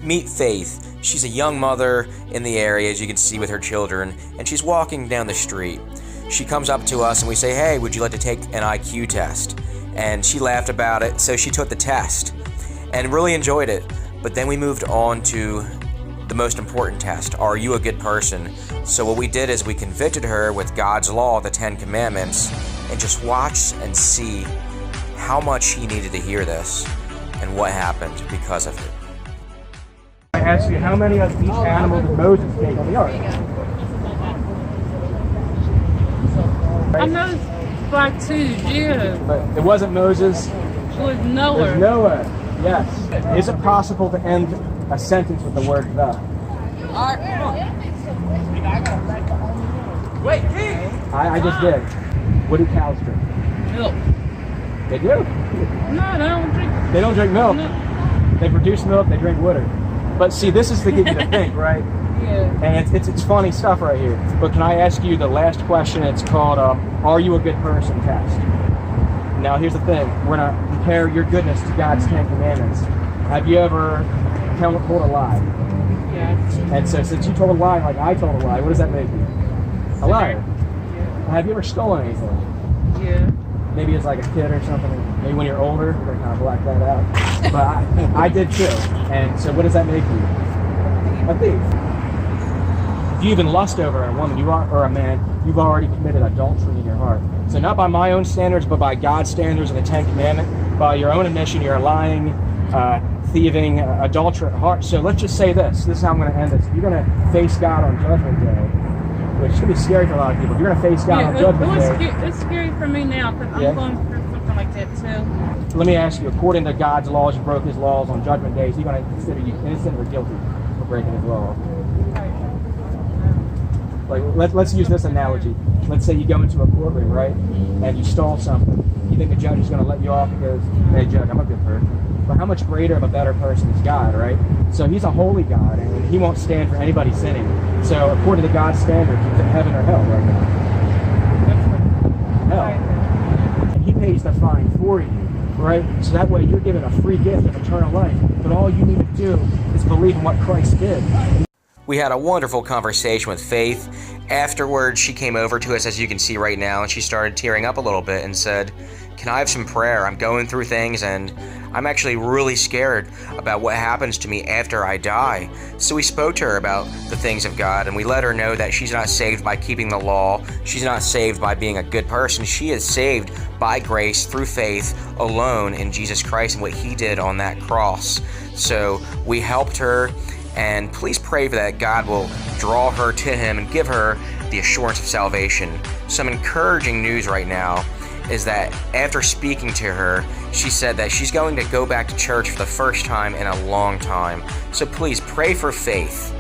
Meet Faith. She's a young mother in the area, as you can see with her children, and she's walking down the street. She comes up to us and we say, "Hey, would you like to take an IQ test?" And she laughed about it, so she took the test and really enjoyed it. But then we moved on to the most important test. Are you a good person? So what we did is we convicted her with God's law, the 10 Commandments, and just watched and see how much she needed to hear this and what happened because of it. I asked you, how many of each animal did Moses take on the ark? I know it's like 2, yeah. But it wasn't Moses. It was Noah. It was Noah. Yes. Is it possible to end a sentence with the word the? Wait, I just did. What do cows drink? milk. They do. No, they don't drink. They don't drink milk. No. They produce milk. They drink water. But see, this is to get you to think, right? Yeah. And it's funny stuff right here. But can I ask you the last question? It's called "Are you a good person?" test. Now here's the thing. We're going to compare your goodness to God's 10 Commandments. Have you ever told a lie? Yeah. And so since you told a lie like I told a lie, what does that make you? A liar. Yeah. Have you ever stolen anything? Yeah. Maybe as like a kid or something. Maybe when you're older, you're going to kind of black that out. But I did too. And so what does that make you? A thief. If you even lust over a woman or a man, you've already committed adultery in your heart. So not by my own standards, but by God's standards and the 10 Commandments. By your own admission, you're lying, thieving, adulterer at heart. So let's just say this. This is how I'm going to end this. You're going to face God on Judgment Day, which should be scary for a lot of people. You're going to face God on Judgment Day. It's scary for me now because I'm going through something like that too. Let me ask you, according to God's laws, you broke his laws on Judgment Day. Is he going to consider you innocent or guilty for breaking his law? Like, let's use this analogy. Let's say you go into a courtroom, right, and you stole something. You think the judge is going to let you off because, "Hey, judge, I'm a good person." But how much greater of a better person is God, right? So he's a holy God, and he won't stand for anybody sinning. So according to God's standards, he's in heaven or hell right now. Hell. And he pays the fine for you, right? So that way you're given a free gift of eternal life. But all you need to do is believe in what Christ did. We had a wonderful conversation with Faith. Afterwards, she came over to us, as you can see right now, and she started tearing up a little bit and said, "Can I have some prayer? I'm going through things and I'm actually really scared about what happens to me after I die." So we spoke to her about the things of God, and we let her know that she's not saved by keeping the law. She's not saved by being a good person. She is saved by grace through faith alone in Jesus Christ and what he did on that cross. So we helped her. And please pray for that God will draw her to him and give her the assurance of salvation. Some encouraging news right now is that after speaking to her, she said that she's going to go back to church for the first time in a long time. So please pray for Faith.